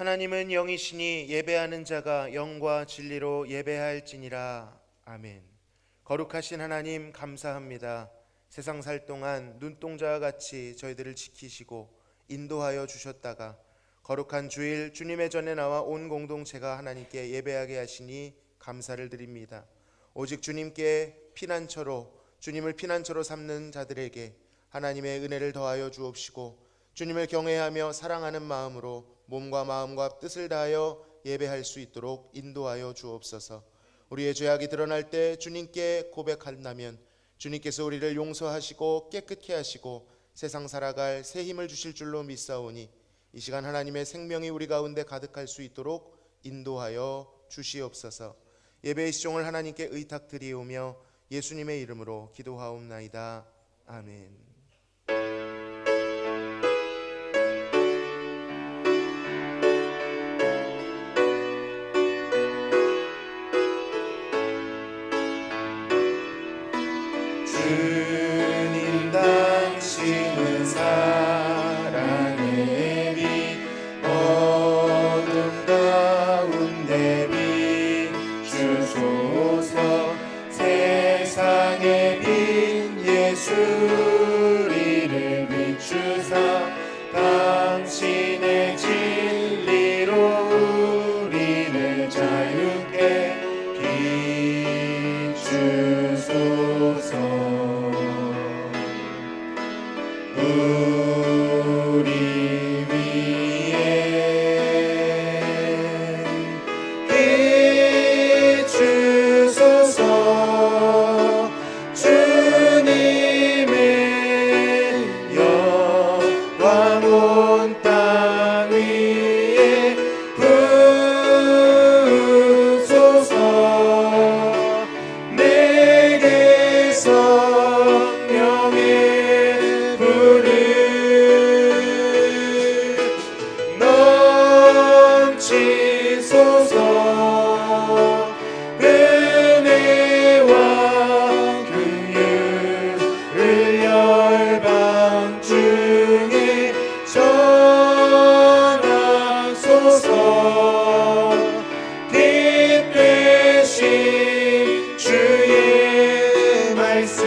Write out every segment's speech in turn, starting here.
하나님은 영이시니 예배하는 자가 영과 진리로 예배할지니라. 아멘. 거룩하신 하나님 감사합니다. 세상 살 동안 눈동자와 같이 저희들을 지키시고 인도하여 주셨다가 거룩한 주일 주님의 전에 나와 온 공동체가 하나님께 예배하게 하시니 감사를 드립니다. 오직 주님께 피난처로, 주님을 피난처로 삼는 자들에게 하나님의 은혜를 더하여 주옵시고 주님을 경외하며 사랑하는 마음으로 몸과 마음과 뜻을 다하여 예배할 수 있도록 인도하여 주옵소서. 우리의 죄악이 드러날 때 주님께 고백한다면 주님께서 우리를 용서하시고 깨끗게 하시고 세상 살아갈 새 힘을 주실 줄로 믿사오니 이 시간 하나님의 생명이 우리 가운데 가득할 수 있도록 인도하여 주시옵소서. 예배의 시종을 하나님께 의탁드리오며 예수님의 이름으로 기도하옵나이다. 아멘. 주님 당신은 사랑의 빛, 어둠 가운데 비추소서. 세상의 빛 예수 우리를 비추사 당신의 진리로 우리를 자유케 비추소서. 우리 위에 비추소서. 주님의 영광 온 땅 위에 부으소서. 내게 성령의 불을 넘치소서. 은혜와 긍휼을 열방 중에 전하소서. 빛 되신 주의 말씀.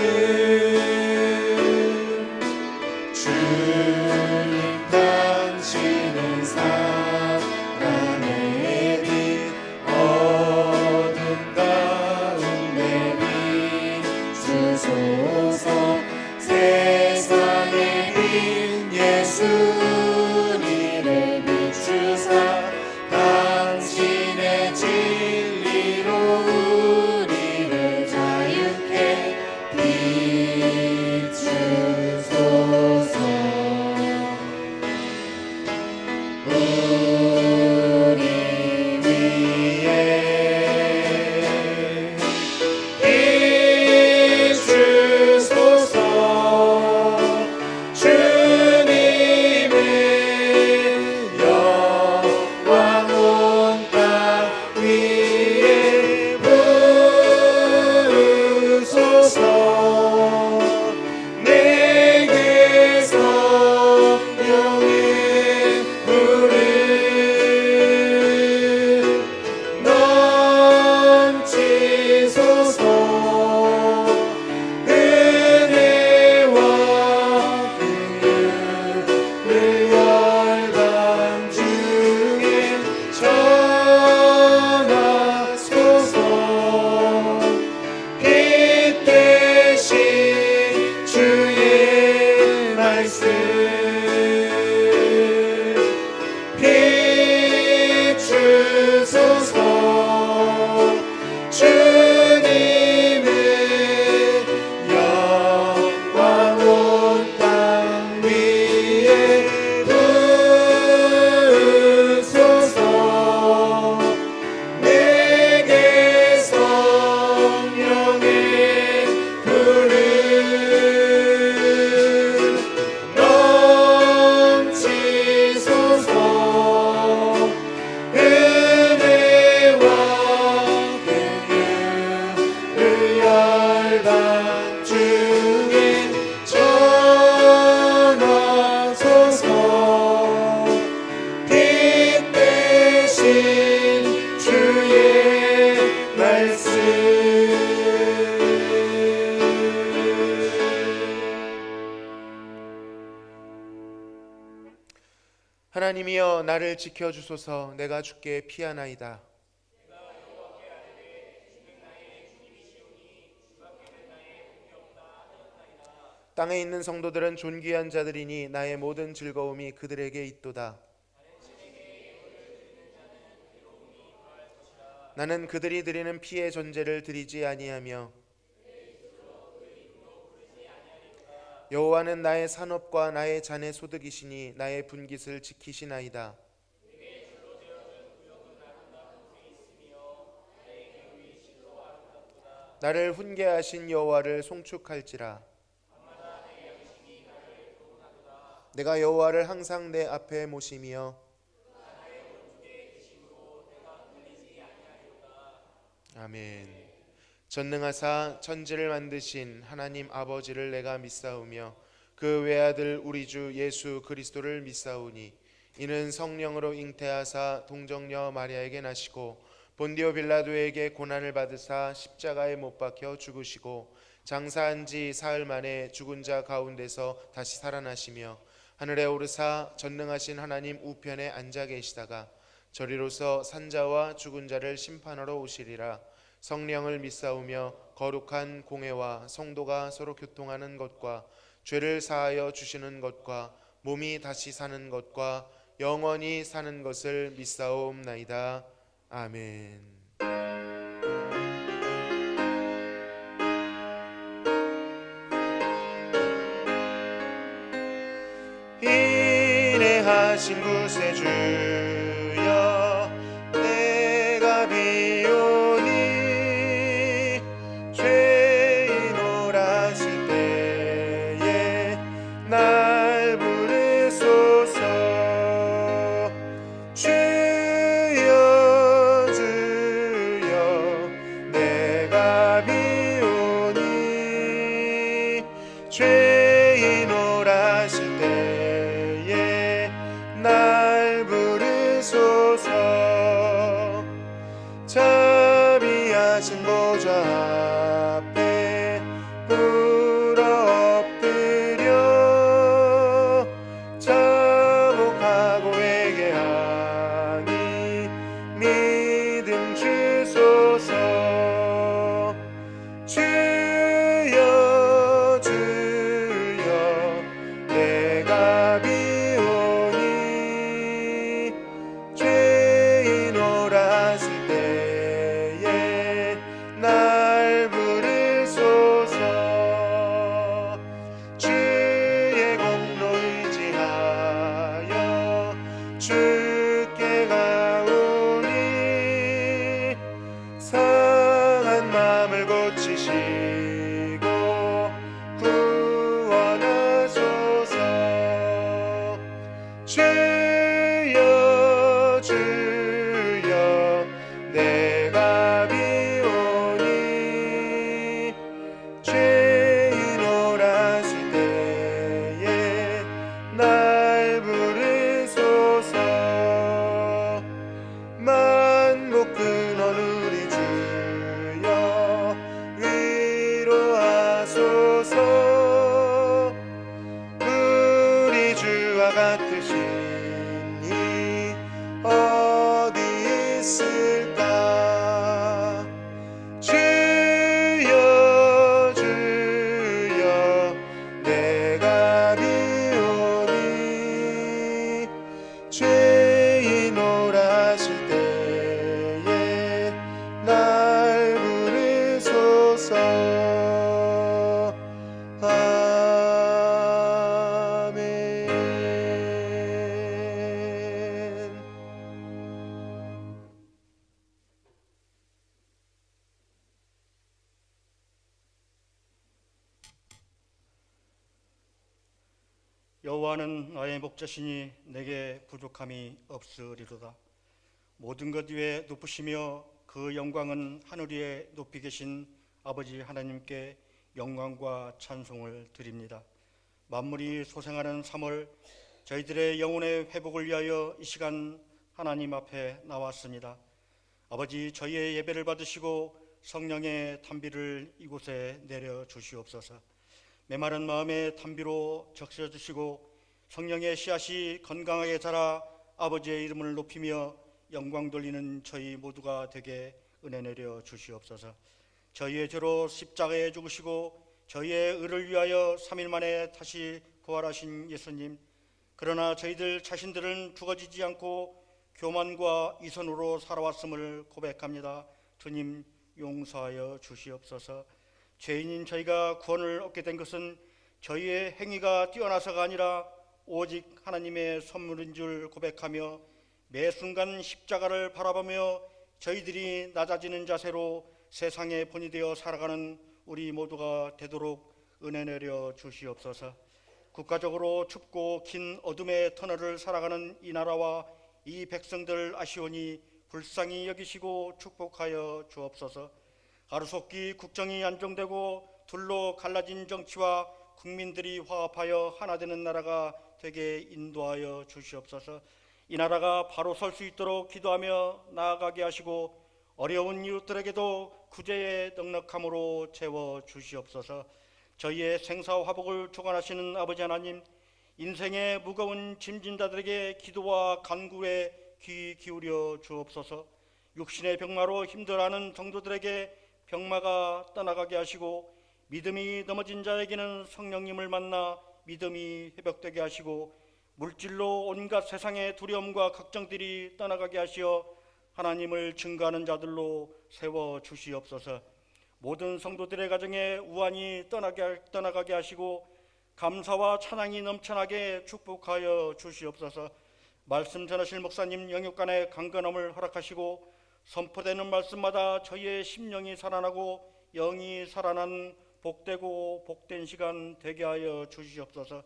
주님 당신은 사랑의 빛, 어둠 가운데 비추소서. 세상의 빛 예수 우리를 비추사 당신의 진리로 우리를 자유케 비추소서. 우리 위에 비추소서. 주님의 하나님이여 나를 지켜주소서. 내가 주께 피하나이다. 땅에 있는 성도들은 존귀한 자들이니 나의 모든 즐거움이 그들에게 있도다. 나는 그들이 드리는 피의 전제를 드리지 아니하며 여호와는 나의 산업과 나의 잔의 소득이시니 나의 분깃을 지키시나이다. 나를 훈계하신 여호와를 송축할지라. 내가 여호와를 항상 내 앞에 모시며 아멘. 전능하사 천지를 만드신 하나님 아버지를 내가 믿사오며 그 외아들 우리 주 예수 그리스도를 믿사오니 이는 성령으로 잉태하사 동정녀 마리아에게 나시고 본디오 빌라도에게 고난을 받으사 십자가에 못 박혀 죽으시고 장사한 지 사흘 만에 죽은 자 가운데서 다시 살아나시며 하늘에 오르사 전능하신 하나님 우편에 앉아 계시다가 저리로서 산자와 죽은 자를 심판하러 오시리라. 성령을 믿사오며 거룩한 공회와 성도가 서로 교통하는 것과 죄를 사하여 주시는 것과 몸이 다시 사는 것과 영원히 사는 것을 믿사옵나이다. 아멘. 인내하신 구세주여 내가 비오니 죄인 오라실 때에 날 부르소서. 주여 주여 내가 비오니 죄인 오라실 때에 날 부르소서. 자비하신 보좌 앞에 꿇어 엎드려 자복하고 회개하니 믿음 주소서. 주여 주여 내가 비오니 죄인 오라실 때에 날 부르소서. 주의 공로 의지하여 주께 가오니 상한 마음을 고치시고 구원하소서. 주여 주여 내가 비오니 죄인 오라실 때에 날 부르소서. 만국 근원 우리 주여 위로하소서. 우리 주와 같으시니 어디 있을까. 주여 주여 내가 비오니 죄인 오라실 때에 날 부르소서. 아멘. 여호와는 나의 목자시니 내게 부족함이 없으리로다. 모든 것 위에 높으시며 그 영광은 하늘 위에 높이 계신 아버지 하나님께 영광과 찬송을 드립니다. 만물이 소생하는 3월, 저희들의 영혼의 회복을 위하여 이 시간 하나님 앞에 나왔습니다. 아버지, 저희의 예배를 받으시고 성령의 탄비를 이곳에 내려 주시옵소서. 메마른 마음에 탄비로 적셔주시고 성령의 씨앗이 건강하게 자라 아버지의 이름을 높이며 영광 돌리는 저희 모두가 되게 은혜 내려 주시옵소서. 저희의 죄로 십자가에 죽으시고 저희의 의를 위하여 3일 만에 다시 부활하신 예수님, 그러나 저희들 자신들은 죽어지지 않고 교만과 이선으로 살아왔음을 고백합니다. 주님 용서하여 주시옵소서. 죄인인 저희가 구원을 얻게 된 것은 저희의 행위가 뛰어나서가 아니라 오직 하나님의 선물인 줄 고백하며 매 순간 십자가를 바라보며 저희들이 낮아지는 자세로 세상의 본이 되어 살아가는 우리 모두가 되도록 은혜 내려 주시옵소서. 국가적으로 춥고 긴 어둠의 터널을 살아가는 이 나라와 이 백성들 아시오니 불쌍히 여기시고 축복하여 주옵소서. 가루속기 국정이 안정되고 둘로 갈라진 정치와 국민들이 화합하여 하나 되는 나라가 되게 인도하여 주시옵소서. 이 나라가 바로 설 수 있도록 기도하며 나아가게 하시고 어려운 이웃들에게도 구제의 넉넉함으로 채워 주시옵소서. 저희의 생사화복을 주관하시는 아버지 하나님, 인생의 무거운 짐진 자들에게 기도와 간구에 귀 기울여 주옵소서. 육신의 병마로 힘들어하는 성도들에게 병마가 떠나가게 하시고 믿음이 넘어진 자에게는 성령님을 만나 믿음이 회복되게 하시고 물질로 온갖 세상의 두려움과 걱정들이 떠나가게 하시어 하나님을 증거하는 자들로 세워 주시옵소서. 모든 성도들의 가정에 우환이 떠나가게 하시고 감사와 찬양이 넘쳐나게 축복하여 주시옵소서. 말씀 전하실 목사님 영육간의 강건함을 허락하시고 선포되는 말씀마다 저희의 심령이 살아나고 영이 살아난 복되고 복된 시간 되게 하여 주시옵소서.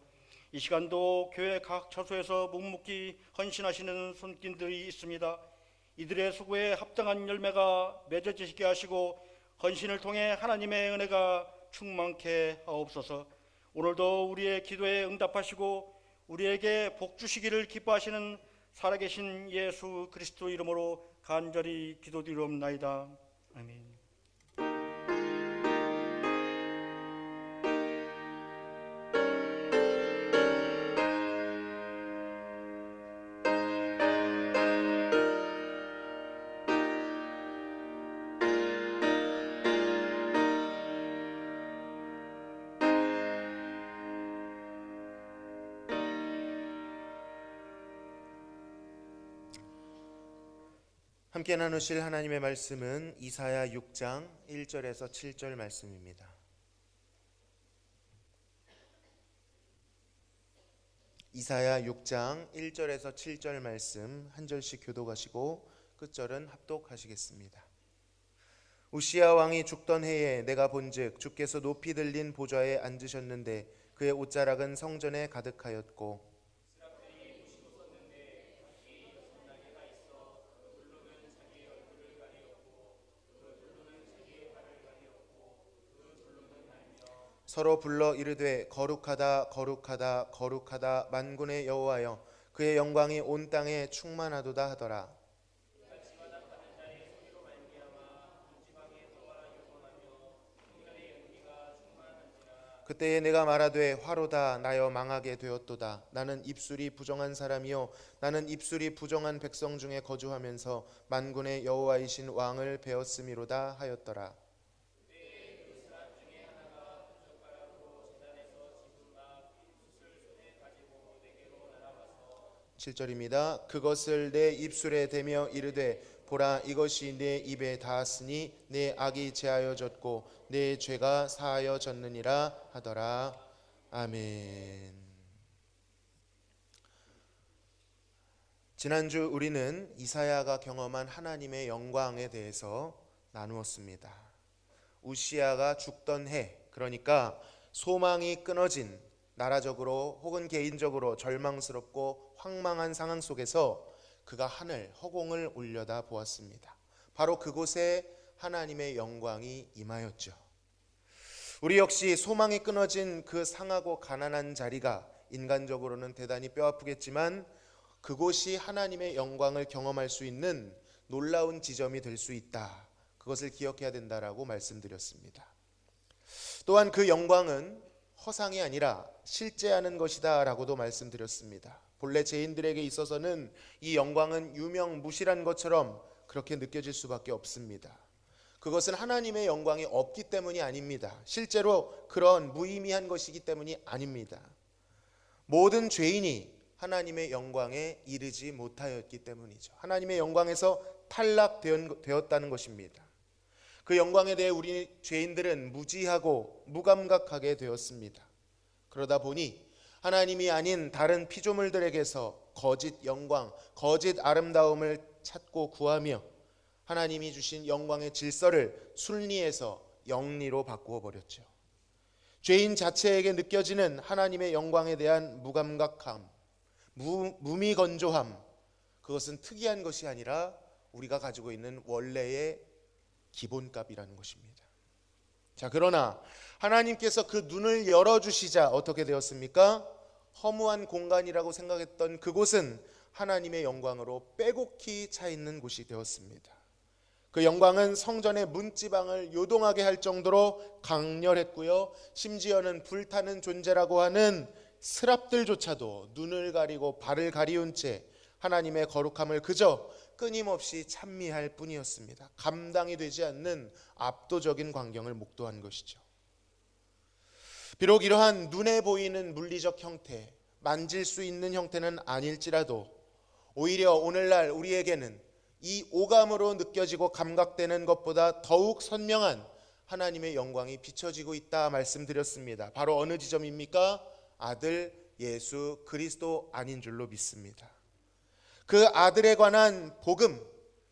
이 시간도 교회 각 처소에서 묵묵히 헌신하시는 손길들이 있습니다. 이들의 수고에 합당한 열매가 맺어지게 하시고 헌신을 통해 하나님의 은혜가 충만케 하옵소서. 오늘도 우리의 기도에 응답하시고 우리에게 복 주시기를 기뻐하시는 살아계신 예수 그리스도 이름으로 간절히 기도드리옵나이다. 아멘. 함께 나누실 하나님의 말씀은 이사야 6장 1절에서 7절 말씀입니다. 이사야 6장 1절에서 7절 말씀 한 절씩 교독하시고 끝절은 합독하시겠습니다. 우시야 왕이 죽던 해에 내가 본즉 주께서 높이 들린 보좌에 앉으셨는데 그의 옷자락은 성전에 가득하였고 서로 불러 이르되 거룩하다 거룩하다 거룩하다 만군의 여호와여 그의 영광이 온 땅에 충만하도다 하더라. 그때에 내가 말하되 화로다 나여 망하게 되었도다. 나는 입술이 부정한 사람이요 나는 입술이 부정한 백성 중에 거주하면서 만군의 여호와이신 왕을 배웠음이로다 하였더라. 7절입니다. 그것을 내 입술에 대며 이르되 보라 이것이 내 입에 닿았으니 내 악이 제하여졌고 내 죄가 사하여졌느니라 하더라. 아멘. 지난주 우리는 이사야가 경험한 하나님의 영광에 대해서 나누었습니다. 우시야가 죽던 해, 그러니까 소망이 끊어진 나라적으로 혹은 개인적으로 절망스럽고 황망한 상황 속에서 그가 하늘 허공을 올려다 보았습니다. 바로 그곳에 하나님의 영광이 임하였죠. 우리 역시 소망이 끊어진 그 상하고 가난한 자리가 인간적으로는 대단히 뼈아프겠지만 그곳이 하나님의 영광을 경험할 수 있는 놀라운 지점이 될 수 있다. 그것을 기억해야 된다라고 말씀드렸습니다. 또한 그 영광은 허상이 아니라 실제하는 것이다 라고도 말씀드렸습니다. 본래 죄인들에게 있어서는 이 영광은 유명무실한 것처럼 그렇게 느껴질 수밖에 없습니다. 그것은 하나님의 영광이 없기 때문이 아닙니다. 실제로 그런 무의미한 것이기 때문이 아닙니다. 모든 죄인이 하나님의 영광에 이르지 못하였기 때문이죠. 하나님의 영광에서 탈락되었다는 것입니다. 그 영광에 대해 우리 죄인들은 무지하고 무감각하게 되었습니다. 그러다 보니 하나님이 아닌 다른 피조물들에게서 거짓 영광, 거짓 아름다움을 찾고 구하며 하나님이 주신 영광의 질서를 순리에서 영리로 바꾸어 버렸죠. 죄인 자체에게 느껴지는 하나님의 영광에 대한 무감각함, 무미건조함, 그것은 특이한 것이 아니라 우리가 가지고 있는 원래의 기본값이라는 것입니다. 자, 그러나 하나님께서 그 눈을 열어주시자 어떻게 되었습니까? 허무한 공간이라고 생각했던 그곳은 하나님의 영광으로 빼곡히 차 있는 곳이 되었습니다. 그 영광은 성전의 문지방을 요동하게 할 정도로 강렬했고요, 심지어는 불타는 존재라고 하는 스랍들조차도 눈을 가리고 발을 가리운 채 하나님의 거룩함을 그저 끊임없이 찬미할 뿐이었습니다. 감당이 되지 않는 압도적인 광경을 목도한 것이죠. 비록 이러한 눈에 보이는 물리적 형태, 만질 수 있는 형태는 아닐지라도 오히려 오늘날 우리에게는 이 오감으로 느껴지고 감각되는 것보다 더욱 선명한 하나님의 영광이 비춰지고 있다 말씀드렸습니다. 바로 어느 지점입니까? 아들 예수 그리스도 안인 줄로 믿습니다. 그 아들에 관한 복음,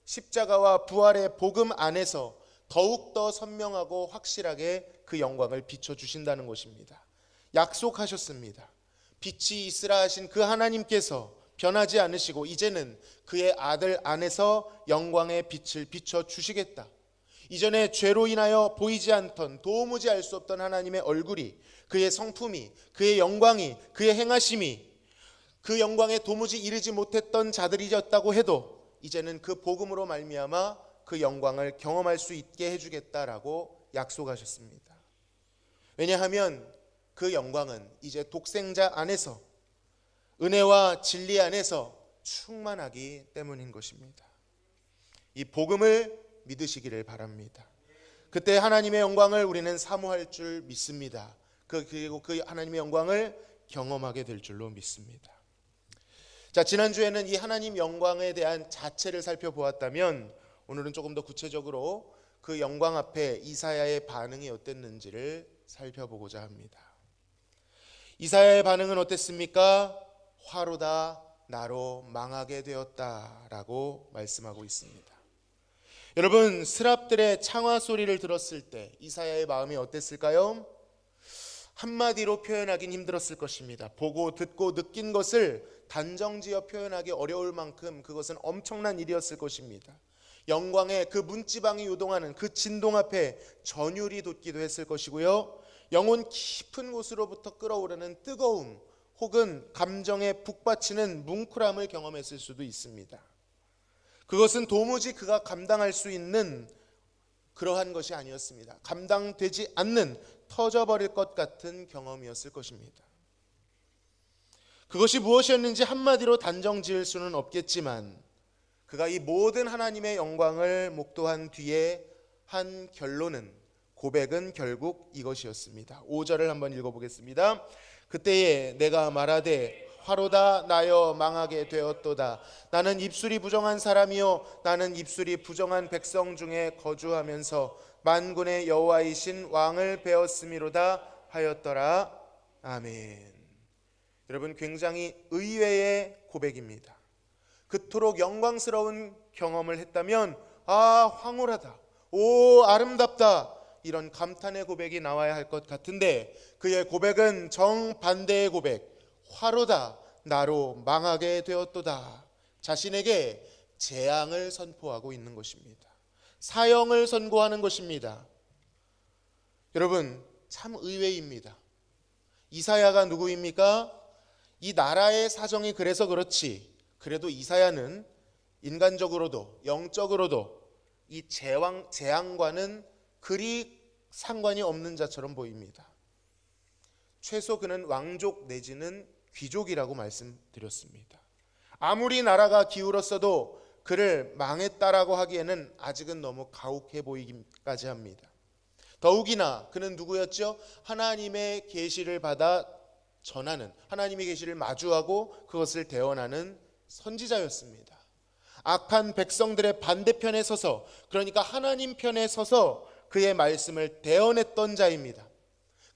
십자가와 부활의 복음 안에서 더욱더 선명하고 확실하게 그 영광을 비춰주신다는 것입니다. 약속하셨습니다. 빛이 있으라 하신 그 하나님께서 변하지 않으시고 이제는 그의 아들 안에서 영광의 빛을 비춰주시겠다. 이전에 죄로 인하여 보이지 않던, 도무지 알 수 없던 하나님의 얼굴이, 그의 성품이, 그의 영광이, 그의 행하심이 그 영광에 도무지 이르지 못했던 자들이었다고 해도 이제는 그 복음으로 말미암아 그 영광을 경험할 수 있게 해주겠다라고 약속하셨습니다. 왜냐하면 그 영광은 이제 독생자 안에서, 은혜와 진리 안에서 충만하기 때문인 것입니다. 이 복음을 믿으시기를 바랍니다. 그때 하나님의 영광을 우리는 사모할 줄 믿습니다. 그리고 그 하나님의 영광을 경험하게 될 줄로 믿습니다. 자, 지난주에는 이 하나님 영광에 대한 자체를 살펴보았다면 오늘은 조금 더 구체적으로 그 영광 앞에 이사야의 반응이 어땠는지를 살펴보고자 합니다. 이사야의 반응은 어땠습니까? 화로다 나로 망하게 되었다라고 말씀하고 있습니다. 여러분, 스랍들의 창화 소리를 들었을 때 이사야의 마음이 어땠을까요? 한마디로 표현하긴 힘들었을 것입니다. 보고 듣고 느낀 것을 단정지어 표현하기 어려울 만큼 그것은 엄청난 일이었을 것입니다. 영광의 그 문지방이 요동하는 그 진동 앞에 전율이 돋기도 했을 것이고요, 영혼 깊은 곳으로부터 끓어오르는 뜨거움 혹은 감정에 북받치는 뭉클함을 경험했을 수도 있습니다. 그것은 도무지 그가 감당할 수 있는 그러한 것이 아니었습니다. 감당되지 않는, 터져버릴 것 같은 경험이었을 것입니다. 그것이 무엇이었는지 한마디로 단정 지을 수는 없겠지만 그가 이 모든 하나님의 영광을 목도한 뒤에 한 결론은, 고백은 결국 이것이었습니다. 5절을 한번 읽어보겠습니다. 그때에 내가 말하되 화로다 나여 망하게 되었도다. 나는 입술이 부정한 사람이요 나는 입술이 부정한 백성 중에 거주하면서 만군의 여호와이신 왕을 배웠음이로다 하였더라. 아멘. 여러분, 굉장히 의외의 고백입니다. 그토록 영광스러운 경험을 했다면 황홀하다, 오 아름답다, 이런 감탄의 고백이 나와야 할 것 같은데 그의 고백은 정반대의 고백, 화로다 나로 망하게 되었도다. 자신에게 재앙을 선포하고 있는 것입니다. 사형을 선고하는 것입니다. 여러분, 참 의외입니다. 이사야가 누구입니까? 이 나라의 사정이 그래서 그렇지, 그래도 이사야는 인간적으로도 영적으로도 이 재앙과는 그리 상관이 없는 자처럼 보입니다. 최소 그는 왕족 내지는 귀족이라고 말씀드렸습니다. 아무리 나라가 기울었어도 그를 망했다라고 하기에는 아직은 너무 가혹해 보이기까지 합니다. 더욱이나 그는 누구였죠? 하나님의 계시를 받아 전하는, 하나님의 계시를 마주하고 그것을 대언하는 선지자였습니다. 악한 백성들의 반대편에 서서, 그러니까 하나님 편에 서서 그의 말씀을 대언했던 자입니다.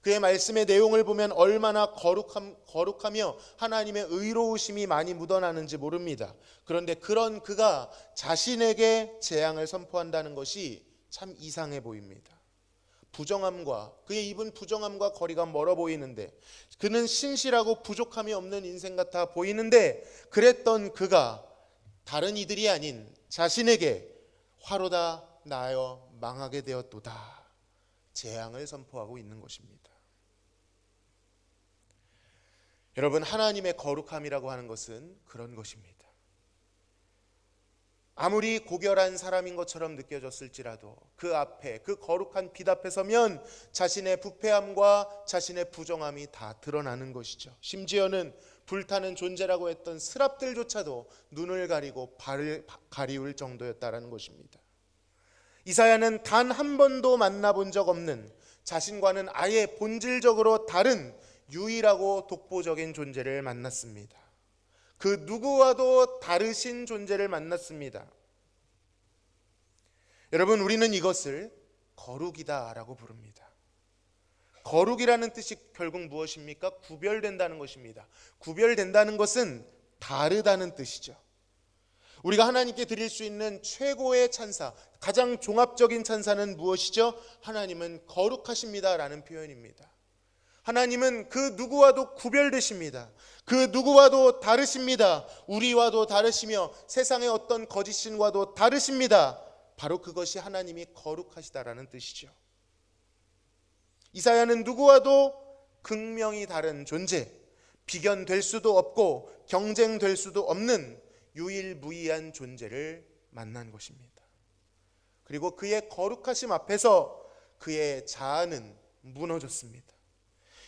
그의 말씀의 내용을 보면 얼마나 거룩하며 하나님의 의로우심이 많이 묻어나는지 모릅니다. 그런데 그런 그가 자신에게 재앙을 선포한다는 것이 참 이상해 보입니다. 부정함과, 그의 입은 부정함과 거리가 멀어 보이는데, 그는 신실하고 부족함이 없는 인생 같아 보이는데, 그랬던 그가 다른 이들이 아닌 자신에게 화로다 나여 망하게 되었도다, 재앙을 선포하고 있는 것입니다. 여러분, 하나님의 거룩함이라고 하는 것은 그런 것입니다. 아무리 고결한 사람인 것처럼 느껴졌을지라도 그 앞에, 그 거룩한 빛 앞에 서면 자신의 부패함과 자신의 부정함이 다 드러나는 것이죠. 심지어는 불타는 존재라고 했던 스랍들조차도 눈을 가리고 발을 가리울 정도였다라는 것입니다. 이사야는 단 한 번도 만나본 적 없는, 자신과는 아예 본질적으로 다른 유일하고 독보적인 존재를 만났습니다. 그 누구와도 다르신 존재를 만났습니다. 여러분, 우리는 이것을 거룩이다라고 부릅니다. 거룩이라는 뜻이 결국 무엇입니까? 구별된다는 것입니다. 구별된다는 것은 다르다는 뜻이죠. 우리가 하나님께 드릴 수 있는 최고의 찬사, 가장 종합적인 찬사는 무엇이죠? 하나님은 거룩하십니다라는 표현입니다. 하나님은 그 누구와도 구별되십니다. 그 누구와도 다르십니다. 우리와도 다르시며 세상의 어떤 거짓신과도 다르십니다. 바로 그것이 하나님이 거룩하시다라는 뜻이죠. 이사야는 누구와도 극명히 다른 존재, 비견될 수도 없고 경쟁될 수도 없는 유일무이한 존재를 만난 것입니다. 그리고 그의 거룩하심 앞에서 그의 자아는 무너졌습니다.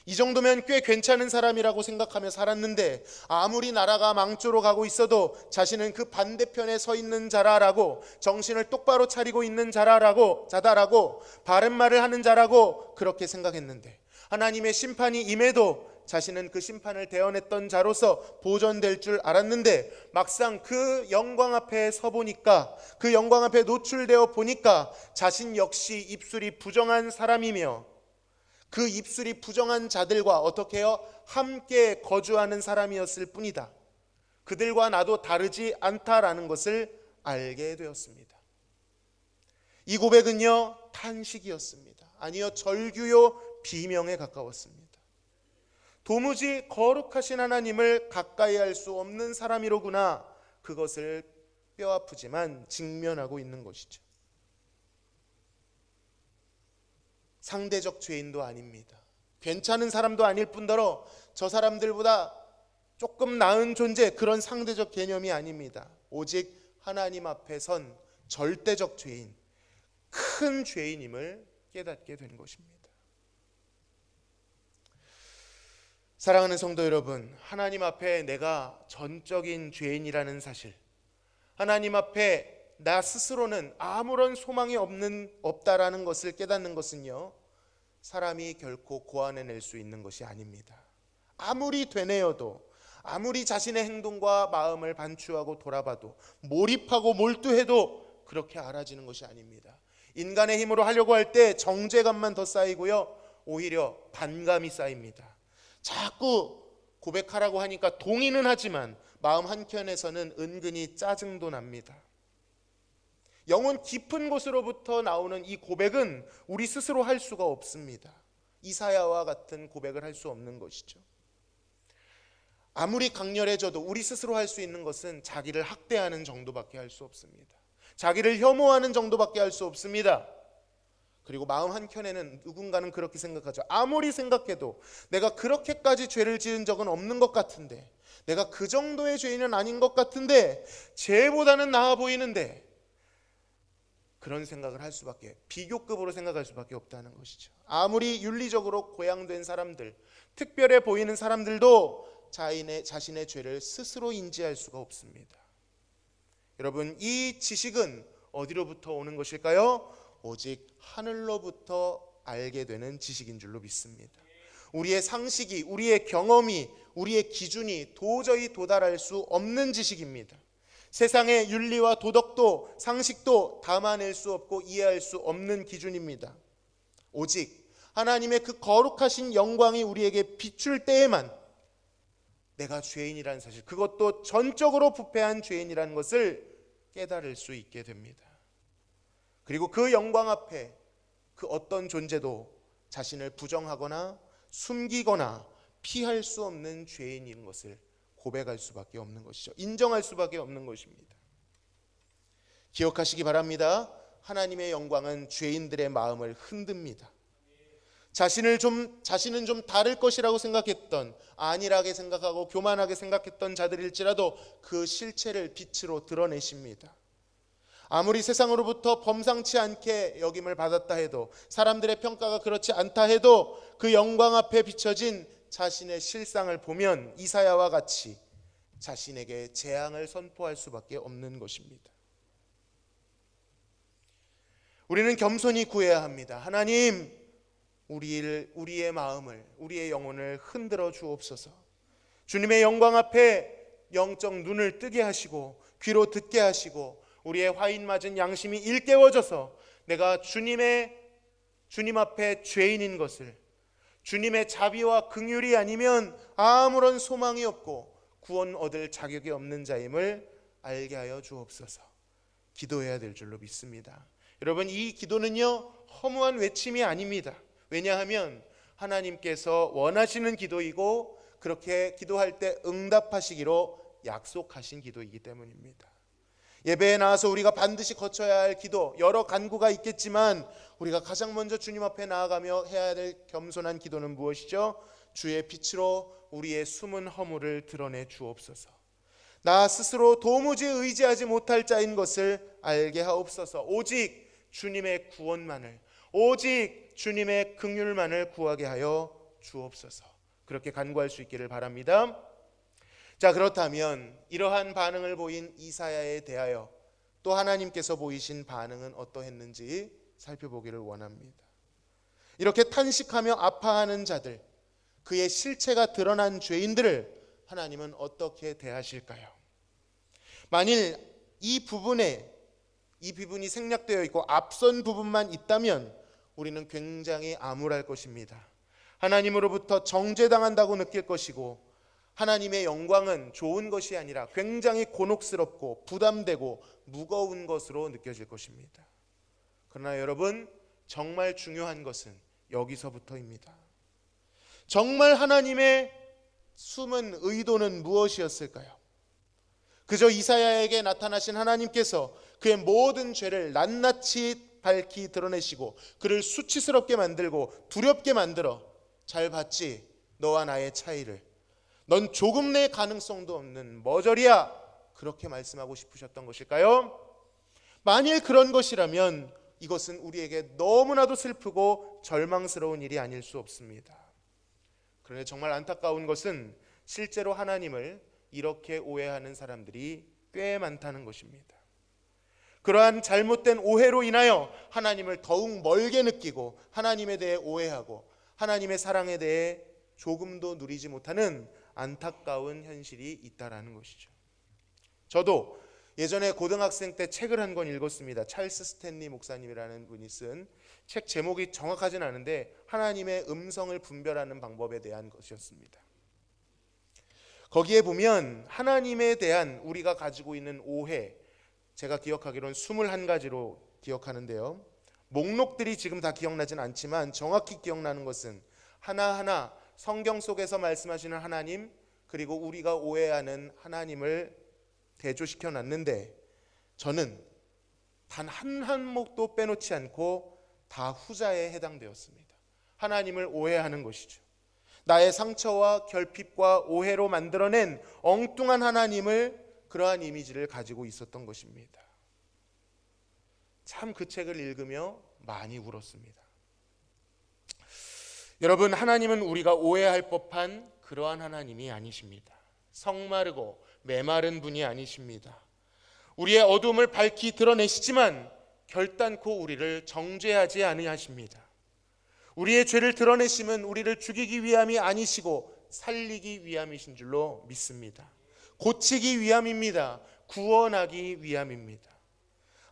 이 정도면 꽤 괜찮은 사람이라고 생각하며 살았는데, 아무리 나라가 망조로 가고 있어도 자신은 그 반대편에 서 있는 자라라고, 정신을 똑바로 차리고 있는 자다라고, 바른 말을 하는 자라고 그렇게 생각했는데, 하나님의 심판이 임해도 자신은 그 심판을 대언했던 자로서 보존될 줄 알았는데, 막상 그 영광 앞에 서 보니까, 그 영광 앞에 노출되어 보니까 자신 역시 입술이 부정한 사람이며, 그 입술이 부정한 자들과 어떻게 해요? 함께 거주하는 사람이었을 뿐이다. 그들과 나도 다르지 않다라는 것을 알게 되었습니다. 이 고백은요, 탄식이었습니다. 아니요, 절규요 비명에 가까웠습니다. 도무지 거룩하신 하나님을 가까이 할 수 없는 사람이로구나, 그것을 뼈아프지만 직면하고 있는 것이죠. 상대적 죄인도 아닙니다. 괜찮은 사람도 아닐 뿐더러 저 사람들보다 조금 나은 존재, 그런 상대적 개념이 아닙니다. 오직 하나님 앞에 선 절대적 죄인, 큰 죄인임을 깨닫게 된 것입니다. 사랑하는 성도 여러분, 하나님 앞에 내가 전적인 죄인이라는 사실, 하나님 앞에 나 스스로는 아무런 소망이 없다라는 것을 깨닫는 것은요, 사람이 결코 고안해낼 수 있는 것이 아닙니다. 아무리 되뇌어도, 아무리 자신의 행동과 마음을 반추하고 돌아봐도, 몰입하고 몰두해도 그렇게 알아지는 것이 아닙니다. 인간의 힘으로 하려고 할 때 정죄감만 더 쌓이고요, 오히려 반감이 쌓입니다. 자꾸 고백하라고 하니까 동의는 하지만 마음 한켠에서는 은근히 짜증도 납니다. 영혼 깊은 곳으로부터 나오는 이 고백은 우리 스스로 할 수가 없습니다. 이사야와 같은 고백을 할 수 없는 것이죠. 아무리 강렬해져도 우리 스스로 할 수 있는 것은 자기를 학대하는 정도밖에 할 수 없습니다. 자기를 혐오하는 정도밖에 할 수 없습니다. 그리고 마음 한켠에는 누군가는 그렇게 생각하죠. 아무리 생각해도 내가 그렇게까지 죄를 지은 적은 없는 것 같은데, 내가 그 정도의 죄인은 아닌 것 같은데, 쟤보다는 나아 보이는데, 그런 생각을 할 수밖에, 비교급으로 생각할 수밖에 없다는 것이죠. 아무리 윤리적으로 고양된 사람들, 특별해 보이는 사람들도 자신의 죄를 스스로 인지할 수가 없습니다. 여러분, 이 지식은 어디로부터 오는 것일까요? 오직 하늘로부터 알게 되는 지식인 줄로 믿습니다. 우리의 상식이, 우리의 경험이, 우리의 기준이 도저히 도달할 수 없는 지식입니다. 세상의 윤리와 도덕도 상식도 담아낼 수 없고 이해할 수 없는 기준입니다. 오직 하나님의 그 거룩하신 영광이 우리에게 비출 때에만 내가 죄인이라는 사실, 그것도 전적으로 부패한 죄인이라는 것을 깨달을 수 있게 됩니다. 그리고 그 영광 앞에 그 어떤 존재도 자신을 부정하거나 숨기거나 피할 수 없는 죄인인 것을 고백할 수밖에 없는 것이죠. 인정할 수밖에 없는 것입니다. 기억하시기 바랍니다. 하나님의 영광은 죄인들의 마음을 흔듭니다. 자신은 좀 다를 것이라고 생각했던, 안일하게 생각하고 교만하게 생각했던 자들일지라도 그 실체를 빛으로 드러내십니다. 아무리 세상으로부터 범상치 않게 여김을 받았다 해도, 사람들의 평가가 그렇지 않다 해도 그 영광 앞에 비춰진 자신의 실상을 보면 이사야와 같이 자신에게 재앙을 선포할 수밖에 없는 것입니다. 우리는 겸손히 구해야 합니다. 하나님, 우리의 마음을, 우리의 영혼을 흔들어 주옵소서. 주님의 영광 앞에 영적 눈을 뜨게 하시고 귀로 듣게 하시고 우리의 화인 맞은 양심이 일깨워져서 내가 주님 앞에 죄인인 것을, 주님의 자비와 긍휼이 아니면 아무런 소망이 없고 구원 얻을 자격이 없는 자임을 알게 하여 주옵소서. 기도해야 될 줄로 믿습니다. 여러분, 이 기도는요 허무한 외침이 아닙니다. 왜냐하면 하나님께서 원하시는 기도이고 그렇게 기도할 때 응답하시기로 약속하신 기도이기 때문입니다. 예배에 나와서 우리가 반드시 거쳐야 할 기도, 여러 간구가 있겠지만 우리가 가장 먼저 주님 앞에 나아가며 해야 될 겸손한 기도는 무엇이죠? 주의 빛으로 우리의 숨은 허물을 드러내 주옵소서. 나 스스로 도무지 의지하지 못할 자인 것을 알게 하옵소서. 오직 주님의 구원만을, 오직 주님의 긍휼만을 구하게 하여 주옵소서. 그렇게 간구할 수 있기를 바랍니다. 자, 그렇다면 이러한 반응을 보인 이사야에 대하여 또 하나님께서 보이신 반응은 어떠했는지 살펴보기를 원합니다. 이렇게 탄식하며 아파하는 자들, 그의 실체가 드러난 죄인들을 하나님은 어떻게 대하실까요? 만일 이 부분이 생략되어 있고 앞선 부분만 있다면 우리는 굉장히 암울할 것입니다. 하나님으로부터 정죄당한다고 느낄 것이고 하나님의 영광은 좋은 것이 아니라 굉장히 곤혹스럽고 부담되고 무거운 것으로 느껴질 것입니다. 그러나 여러분, 정말 중요한 것은 여기서부터입니다. 정말 하나님의 숨은 의도는 무엇이었을까요? 그저 이사야에게 나타나신 하나님께서 그의 모든 죄를 낱낱이 밝히 드러내시고 그를 수치스럽게 만들고 두렵게 만들어, 잘 봤지? 너와 나의 차이를. 넌 조금 내 가능성도 없는 머저리야. 그렇게 말씀하고 싶으셨던 것일까요? 만일 그런 것이라면 이것은 우리에게 너무나도 슬프고 절망스러운 일이 아닐 수 없습니다. 그런데 정말 안타까운 것은 실제로 하나님을 이렇게 오해하는 사람들이 꽤 많다는 것입니다. 그러한 잘못된 오해로 인하여 하나님을 더욱 멀게 느끼고 하나님에 대해 오해하고 하나님의 사랑에 대해 조금도 누리지 못하는 안타까운 현실이 있다라는 것이죠. 저도 예전에 고등학생 때 책을 한 권 읽었습니다. 찰스 스탠리 목사님이라는 분이 쓴 책, 제목이 정확하진 않은데 하나님의 음성을 분별하는 방법에 대한 것이었습니다. 거기에 보면 하나님에 대한 우리가 가지고 있는 오해, 제가 기억하기로는 21가지로 기억하는데요. 목록들이 지금 다 기억나진 않지만 정확히 기억나는 것은 하나하나 성경 속에서 말씀하시는 하나님, 그리고 우리가 오해하는 하나님을 대조시켜 놨는데 저는 단 한 항목도 빼놓지 않고 다 후자에 해당되었습니다. 하나님을 오해하는 것이죠. 나의 상처와 결핍과 오해로 만들어낸 엉뚱한 하나님을, 그러한 이미지를 가지고 있었던 것입니다. 참 그 책을 읽으며 많이 울었습니다. 여러분, 하나님은 우리가 오해할 법한 그러한 하나님이 아니십니다. 성마르고 메마른 분이 아니십니다. 우리의 어두움을 밝히 드러내시지만 결단코 우리를 정죄하지 아니하십니다. 우리의 죄를 드러내심은 우리를 죽이기 위함이 아니시고 살리기 위함이신 줄로 믿습니다. 고치기 위함입니다. 구원하기 위함입니다.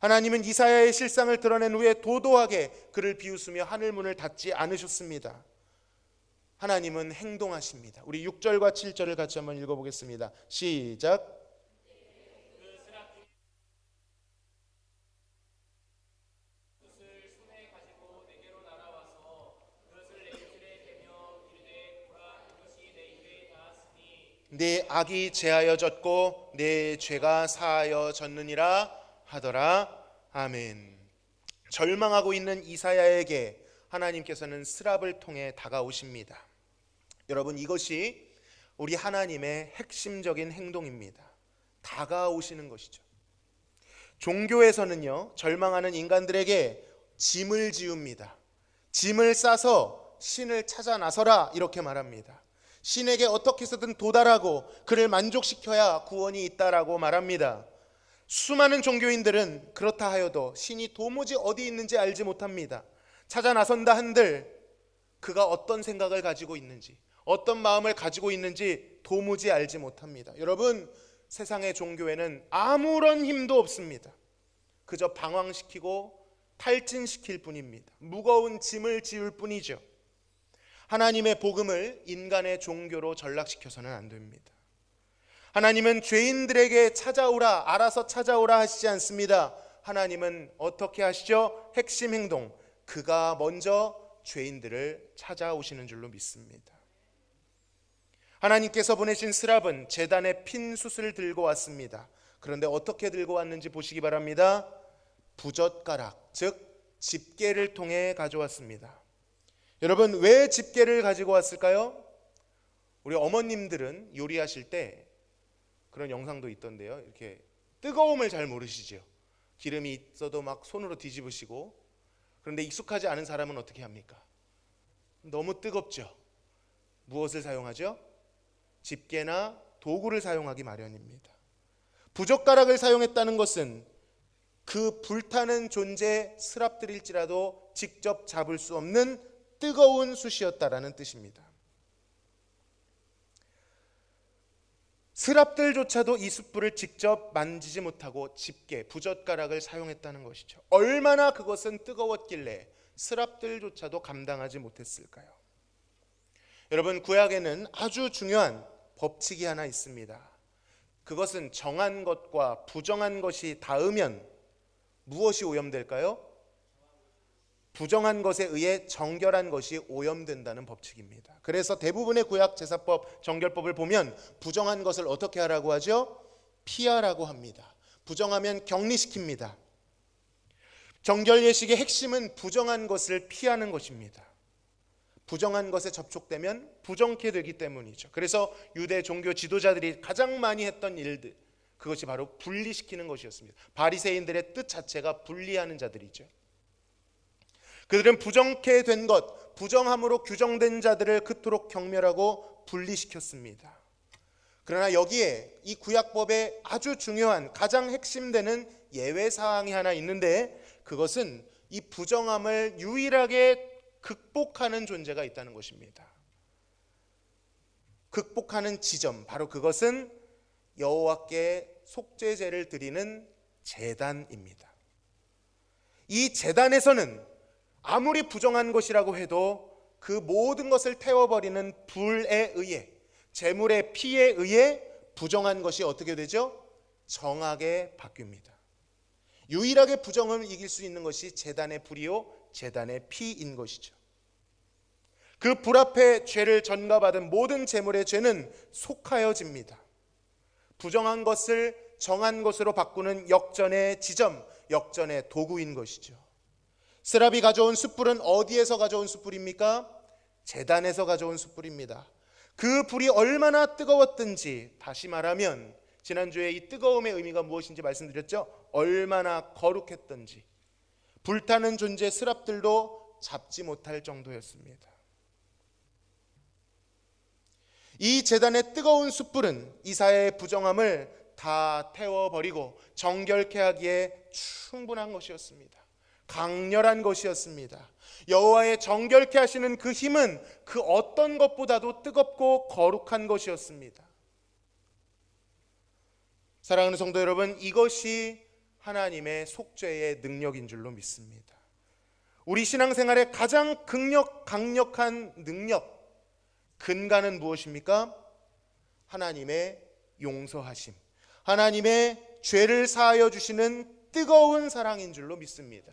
하나님은 이사야의 실상을 드러낸 후에 도도하게 그를 비웃으며 하늘 문을 닫지 않으셨습니다. 하나님은 행동하십니다. 우리 6절과 7절을 같이 한번 읽어보겠습니다. 시작. 내 악이 제하여졌고 내 죄가 사하여졌느니라 하더라. 아멘. 절망하고 있는 이사야에게 하나님께서는 스랍을 통해 다가오십니다. 여러분, 이것이 우리 하나님의 핵심적인 행동입니다. 다가오시는 것이죠. 종교에서는요, 절망하는 인간들에게 짐을 지웁니다. 짐을 싸서 신을 찾아 나서라 이렇게 말합니다. 신에게 어떻게 해서든 도달하고 그를 만족시켜야 구원이 있다라고 말합니다. 수많은 종교인들은 그렇다 하여도 신이 도무지 어디 있는지 알지 못합니다. 찾아 나선다 한들 그가 어떤 생각을 가지고 있는지, 어떤 마음을 가지고 있는지 도무지 알지 못합니다. 여러분, 세상의 종교에는 아무런 힘도 없습니다. 그저 방황시키고 탈진시킬 뿐입니다. 무거운 짐을 지울 뿐이죠. 하나님의 복음을 인간의 종교로 전락시켜서는 안 됩니다. 하나님은 죄인들에게 찾아오라, 알아서 찾아오라 하시지 않습니다. 하나님은 어떻게 하시죠? 핵심 행동, 그가 먼저 죄인들을 찾아오시는 줄로 믿습니다. 하나님께서 보내신 스랍은 제단에 핀 숯을 들고 왔습니다. 그런데 어떻게 들고 왔는지 보시기 바랍니다. 부젓가락, 즉 집게를 통해 가져왔습니다. 여러분, 왜 집게를 가지고 왔을까요? 우리 어머님들은 요리하실 때 그런 영상도 있던데요, 이렇게 뜨거움을 잘 모르시죠. 기름이 있어도 막 손으로 뒤집으시고. 그런데 익숙하지 않은 사람은 어떻게 합니까? 너무 뜨겁죠. 무엇을 사용하죠? 집게나 도구를 사용하기 마련입니다. 부젓가락을 사용했다는 것은 그 불타는 존재 스랍들일지라도 직접 잡을 수 없는 뜨거운 숯이었다라는 뜻입니다. 스랍들조차도 이 숯불을 직접 만지지 못하고 집게, 부젓가락을 사용했다는 것이죠. 얼마나 그것은 뜨거웠길래 스랍들조차도 감당하지 못했을까요? 여러분, 구약에는 아주 중요한 법칙이 하나 있습니다. 그것은 정한 것과 부정한 것이 닿으면 무엇이 오염될까요? 부정한 것에 의해 정결한 것이 오염된다는 법칙입니다. 그래서 대부분의 구약 제사법, 정결법을 보면 부정한 것을 어떻게 하라고 하죠? 피하라고 합니다. 부정하면 격리시킵니다. 정결 예식의 핵심은 부정한 것을 피하는 것입니다. 부정한 것에 접촉되면 부정케 되기 때문이죠. 그래서 유대 종교 지도자들이 가장 많이 했던 일들, 그것이 바로 분리시키는 것이었습니다. 바리새인들의 뜻 자체가 분리하는 자들이죠. 그들은 부정케 된 것, 부정함으로 규정된 자들을 그토록 경멸하고 분리시켰습니다. 그러나 여기에 이 구약법의 아주 중요한 가장 핵심되는 예외 사항이 하나 있는데, 그것은 이 부정함을 유일하게 극복하는 존재가 있다는 것입니다. 극복하는 지점, 바로 그것은 여호와께 속죄제를 드리는 제단입니다. 이 제단에서는 아무리 부정한 것이라고 해도 그 모든 것을 태워버리는 불에 의해, 제물의 피에 의해 부정한 것이 어떻게 되죠? 정하게 바뀝니다. 유일하게 부정을 이길 수 있는 것이 제단의 불이요, 제단의 피인 것이죠. 그 불 앞에 죄를 전가받은 모든 제물의 죄는 속하여집니다. 부정한 것을 정한 것으로 바꾸는 역전의 지점, 역전의 도구인 것이죠. 스랍이 가져온 숯불은 어디에서 가져온 숯불입니까? 제단에서 가져온 숯불입니다. 그 불이 얼마나 뜨거웠든지, 다시 말하면 지난주에 이 뜨거움의 의미가 무엇인지 말씀드렸죠? 얼마나 거룩했던지, 불타는 존재 스랍들도 잡지 못할 정도였습니다. 이 제단의 뜨거운 숯불은 이사야의 부정함을 다 태워버리고 정결케 하기에 충분한 것이었습니다. 강렬한 것이었습니다. 여호와의 정결케 하시는 그 힘은 그 어떤 것보다도 뜨겁고 거룩한 것이었습니다. 사랑하는 성도 여러분, 이것이 하나님의 속죄의 능력인 줄로 믿습니다. 우리 신앙생활의 가장 강력한 능력, 근간은 무엇입니까? 하나님의 용서하심, 하나님의 죄를 사하여 주시는 뜨거운 사랑인 줄로 믿습니다.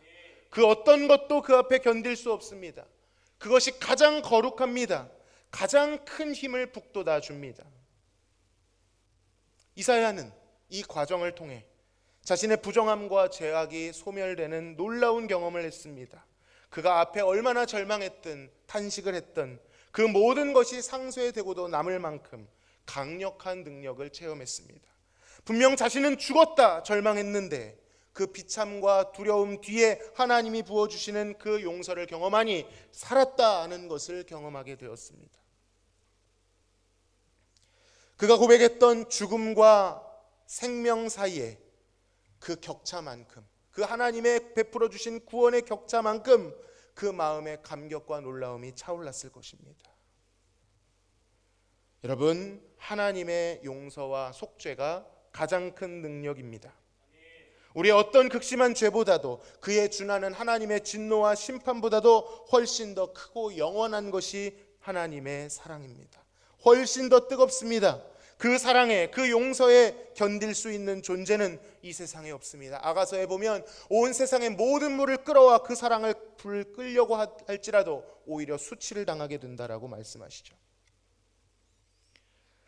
그 어떤 것도 그 앞에 견딜 수 없습니다. 그것이 가장 거룩합니다. 가장 큰 힘을 북돋아 줍니다. 이사야는 이 과정을 통해 자신의 부정함과 죄악이 소멸되는 놀라운 경험을 했습니다. 그가 앞에 얼마나 절망했든 탄식을 했던 그 모든 것이 상쇄되고도 남을 만큼 강력한 능력을 체험했습니다. 분명 자신은 죽었다 절망했는데 그 비참과 두려움 뒤에 하나님이 부어주시는 그 용서를 경험하니 살았다 하는 것을 경험하게 되었습니다. 그가 고백했던 죽음과 생명 사이에 그 격차만큼, 그 하나님의 베풀어 주신 구원의 격차만큼 그 마음의 감격과 놀라움이 차올랐을 것입니다. 여러분, 하나님의 용서와 속죄가 가장 큰 능력입니다. 우리의 어떤 극심한 죄보다도 그에 준하는 하나님의 진노와 심판보다도 훨씬 더 크고 영원한 것이 하나님의 사랑입니다. 훨씬 더 뜨겁습니다. 그 사랑에, 그 용서에 견딜 수 있는 존재는 이 세상에 없습니다. 아가서에 보면 온 세상의 모든 물을 끌어와 그 사랑을 불 끌려고 할지라도 오히려 수치를 당하게 된다라고 말씀하시죠.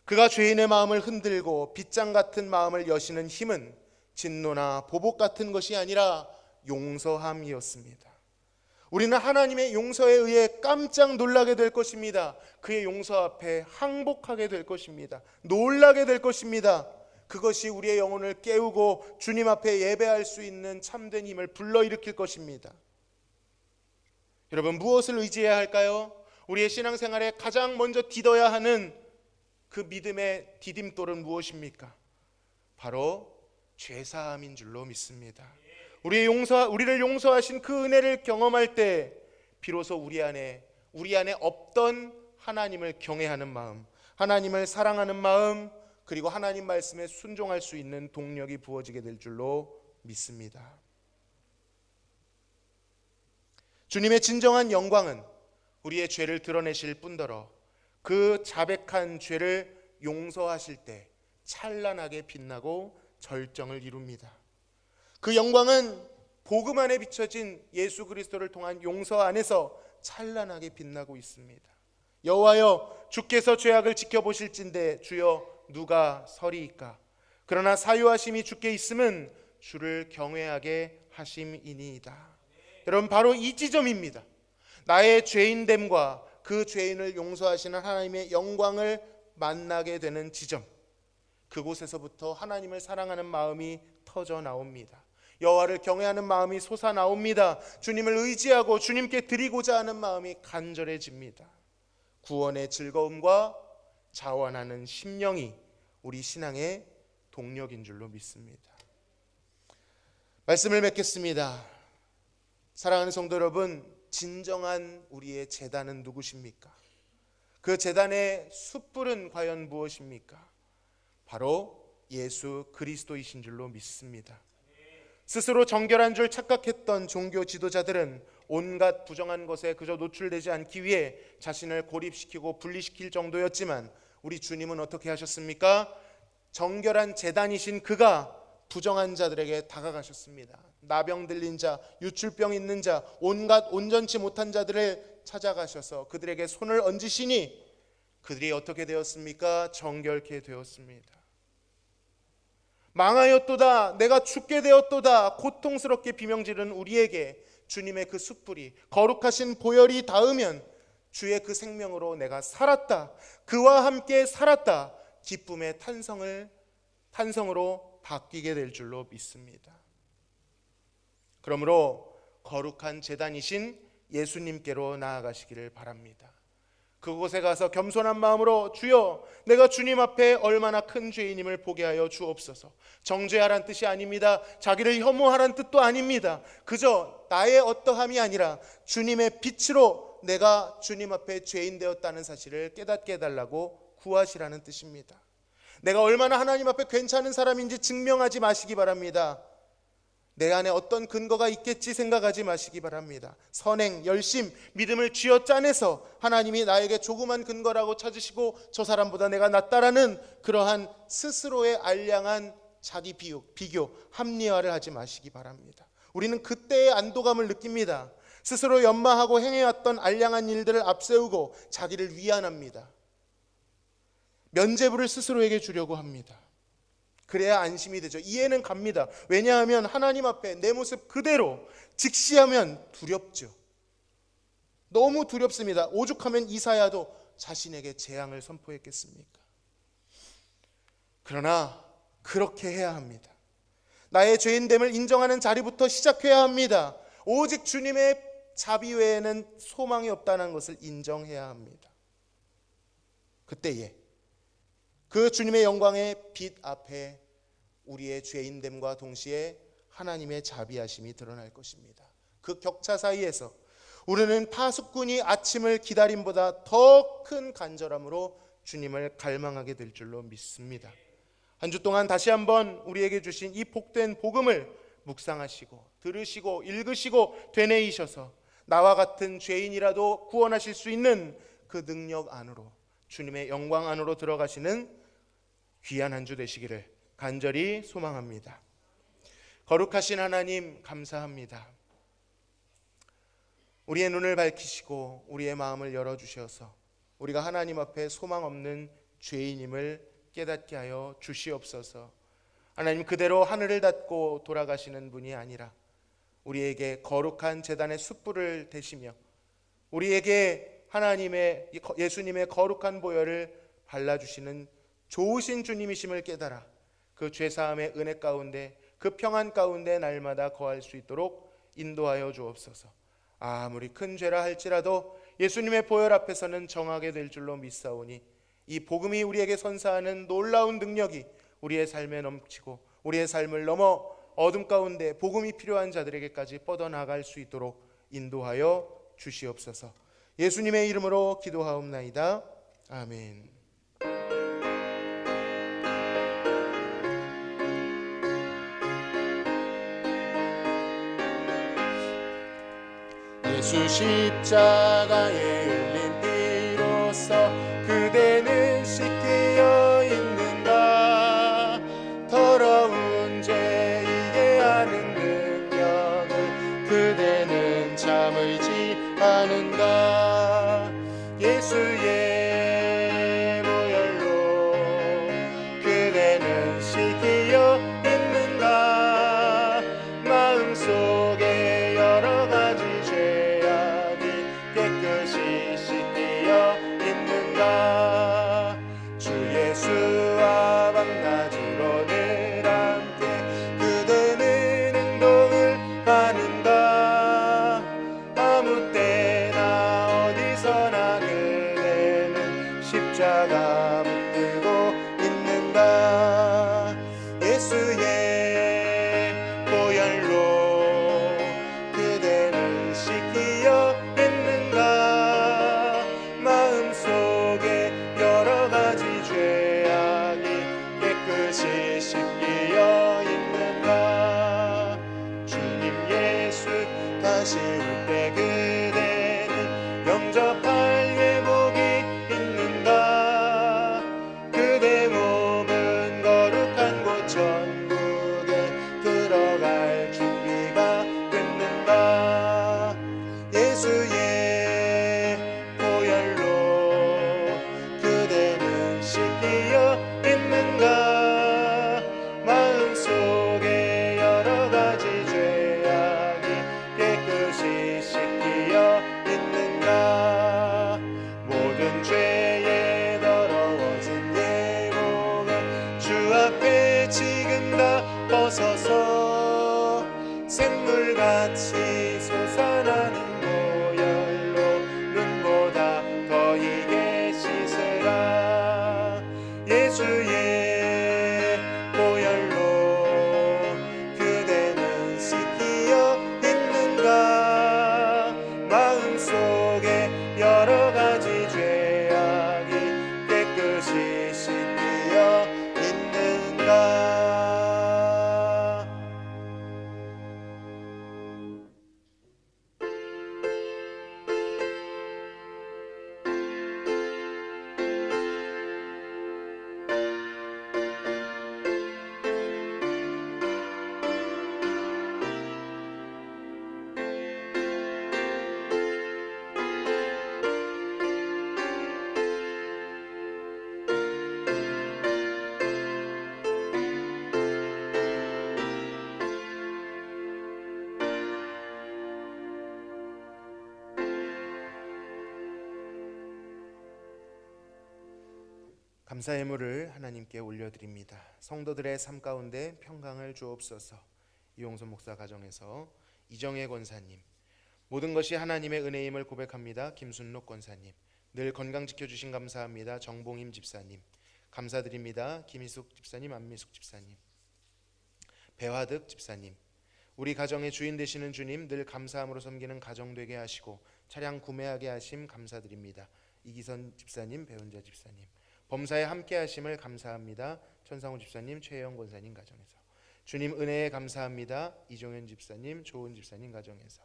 그가 죄인의 마음을 흔들고 빗장 같은 마음을 여시는 힘은 진노나 보복 같은 것이 아니라 용서함이었습니다. 우리는 하나님의 용서에 의해 깜짝 놀라게 될 것입니다. 그의 용서 앞에 항복하게 될 것입니다. 놀라게 될 것입니다. 그것이 우리의 영혼을 깨우고 주님 앞에 예배할 수 있는 참된 힘을 불러일으킬 것입니다. 여러분, 무엇을 의지해야 할까요? 우리의 신앙생활에 가장 먼저 디뎌야 하는 그 믿음의 디딤돌은 무엇입니까? 바로 죄사함인 줄로 믿습니다. 우리를 용서하신 그 은혜를 경험할 때 비로소 우리 안에 없던 하나님을 경외하는 마음, 하나님을 사랑하는 마음, 그리고 하나님 말씀에 순종할 수 있는 동력이 부어지게 될 줄로 믿습니다. 주님의 진정한 영광은 우리의 죄를 드러내실 뿐더러 그 자백한 죄를 용서하실 때 찬란하게 빛나고 절정을 이룹니다. 그 영광은 복음 안에 비춰진 예수 그리스도를 통한 용서 안에서 찬란하게 빛나고 있습니다. 여호와여, 주께서 죄악을 지켜보실진대 주여 누가 서리이까? 그러나 사유하심이 주께 있음은 주를 경외하게 하심이니이다. 여러분, 바로 이 지점입니다. 나의 죄인됨과 그 죄인을 용서하시는 하나님의 영광을 만나게 되는 지점, 그곳에서부터 하나님을 사랑하는 마음이 터져 나옵니다. 여호와를 경외하는 마음이 솟아 나옵니다. 주님을 의지하고 주님께 드리고자 하는 마음이 간절해집니다. 구원의 즐거움과 자원하는 심령이 우리 신앙의 동력인 줄로 믿습니다. 말씀을 맺겠습니다. 사랑하는 성도 여러분, 진정한 우리의 제단은 누구십니까? 그 제단의 숯불은 과연 무엇입니까? 바로 예수 그리스도이신 줄로 믿습니다. 스스로 정결한 줄 착각했던 종교 지도자들은 온갖 부정한 것에 그저 노출되지 않기 위해 자신을 고립시키고 분리시킬 정도였지만 우리 주님은 어떻게 하셨습니까? 정결한 제단이신 그가 부정한 자들에게 다가가셨습니다. 나병 들린 자, 유출병 있는 자, 온갖 온전치 못한 자들을 찾아가셔서 그들에게 손을 얹으시니 그들이 어떻게 되었습니까? 정결케 되었습니다. 망하였도다, 내가 죽게 되었도다 고통스럽게 비명지르는 우리에게 주님의 그 숯불이, 거룩하신 보혈이 닿으면 주의 그 생명으로 내가 살았다, 그와 함께 살았다, 기쁨의 탄성으로 바뀌게 될 줄로 믿습니다. 그러므로 거룩한 제단이신 예수님께로 나아가시기를 바랍니다. 그곳에 가서 겸손한 마음으로 주여 내가 주님 앞에 얼마나 큰 죄인임을 보게 하여 주옵소서. 정죄하란 뜻이 아닙니다. 자기를 혐오하란 뜻도 아닙니다. 그저 나의 어떠함이 아니라 주님의 빛으로 내가 주님 앞에 죄인 되었다는 사실을 깨닫게 해달라고 구하시라는 뜻입니다. 내가 얼마나 하나님 앞에 괜찮은 사람인지 증명하지 마시기 바랍니다. 내 안에 어떤 근거가 있겠지 생각하지 마시기 바랍니다. 선행, 열심, 믿음을 쥐어짜내서 하나님이 나에게 조그만 근거라고 찾으시고 저 사람보다 내가 낫다라는 그러한 스스로의 알량한 자기 비교, 합리화를 하지 마시기 바랍니다. 우리는 그때의 안도감을 느낍니다. 스스로 연마하고 행해왔던 알량한 일들을 앞세우고 자기를 위안합니다. 면죄부를 스스로에게 주려고 합니다. 그래야 안심이 되죠. 이해는 갑니다. 왜냐하면 하나님 앞에 내 모습 그대로 직시하면 두렵죠. 너무 두렵습니다. 오죽하면 이사야도 자신에게 재앙을 선포했겠습니까? 그러나 그렇게 해야 합니다. 나의 죄인됨을 인정하는 자리부터 시작해야 합니다. 오직 주님의 자비 외에는 소망이 없다는 것을 인정해야 합니다. 그때에 그 주님의 영광의 빛 앞에 우리의 죄인됨과 동시에 하나님의 자비하심이 드러날 것입니다. 그 격차 사이에서 우리는 파수꾼이 아침을 기다림보다 더 큰 간절함으로 주님을 갈망하게 될 줄로 믿습니다. 한 주 동안 다시 한번 우리에게 주신 이 복된 복음을 묵상하시고 들으시고 읽으시고 되뇌이셔서 나와 같은 죄인이라도 구원하실 수 있는 그 능력 안으로 주님의 영광 안으로 들어가시는 귀한 한 주 되시기를 간절히 소망합니다. 거룩하신 하나님 감사합니다. 우리의 눈을 밝히시고 우리의 마음을 열어주셔서 우리가 하나님 앞에 소망 없는 죄인임을 깨닫게 하여 주시옵소서. 하나님 그대로 하늘을 닫고 돌아가시는 분이 아니라 우리에게 거룩한 제단의 숯불을 대시며 우리에게 하나님의 예수님의 거룩한 보혈을 발라주시는 좋으신 주님이심을 깨달아 그 죄사함의 은혜 가운데 그 평안 가운데 날마다 거할 수 있도록 인도하여 주옵소서. 아무리 큰 죄라 할지라도 예수님의 보혈 앞에서는 정하게 될 줄로 믿사오니 이 복음이 우리에게 선사하는 놀라운 능력이 우리의 삶에 넘치고 우리의 삶을 넘어 어둠 가운데 복음이 필요한 자들에게까지 뻗어나갈 수 있도록 인도하여 주시옵소서. 예수님의 이름으로 기도하옵나이다. 아멘. 예수 십자가에 흘린 피로써 그대는 씻기어 있는가. 더러운 죄 이게 하는 능력을 그대는 참을지 않은가. 예수의 보혈로 그대는 씻기어 있는가. 마음속에 여러 가지 죄악이 깨끗이 씻기어 있는가. 주 예수와 밤낮으로 늘 함께 그대는 행동을 하는가. 아무 때나 어디서나 그대는 십자가 붙들고 있는가. 예수의 보혈로 그대는 씻기어 있는가. 마음속에 여러 가지 죄악이 깨끗이 씻기어 있는가. 주님 예수 다시 올 때 그대는 영접할 예복이 있는가. 그대 몸은 거룩한 곳 천국에 들어갈 준비가 됐는가. 예수의 보혈로 그대는 씻기어 있는가. 마음속에 여러 가지 죄악이 깨끗이 씻기어 있는가. 모든 죄에 더러워진 예복을 주 앞에 지금 다 벗어서 샘물같이 감사 예물을 하나님께 올려드립니다. 성도들의 삶 가운데 평강을 주옵소서. 이용선 목사 가정에서 이정혜 권사님, 모든 것이 하나님의 은혜임을 고백합니다. 김순록 권사님, 늘 건강 지켜주신 감사합니다. 정봉임 집사님, 감사드립니다. 김희숙 집사님, 안미숙 집사님, 배화득 집사님, 우리 가정의 주인 되시는 주님, 늘 감사함으로 섬기는 가정 되게 하시고 차량 구매하게 하심 감사드립니다. 이기선 집사님, 배은자 집사님, 범사에 함께 하심을 감사합니다. 천상우 집사님, 최혜영 권사님 가정에서 주님 은혜에 감사합니다. 이종현 집사님, 조은 집사님 가정에서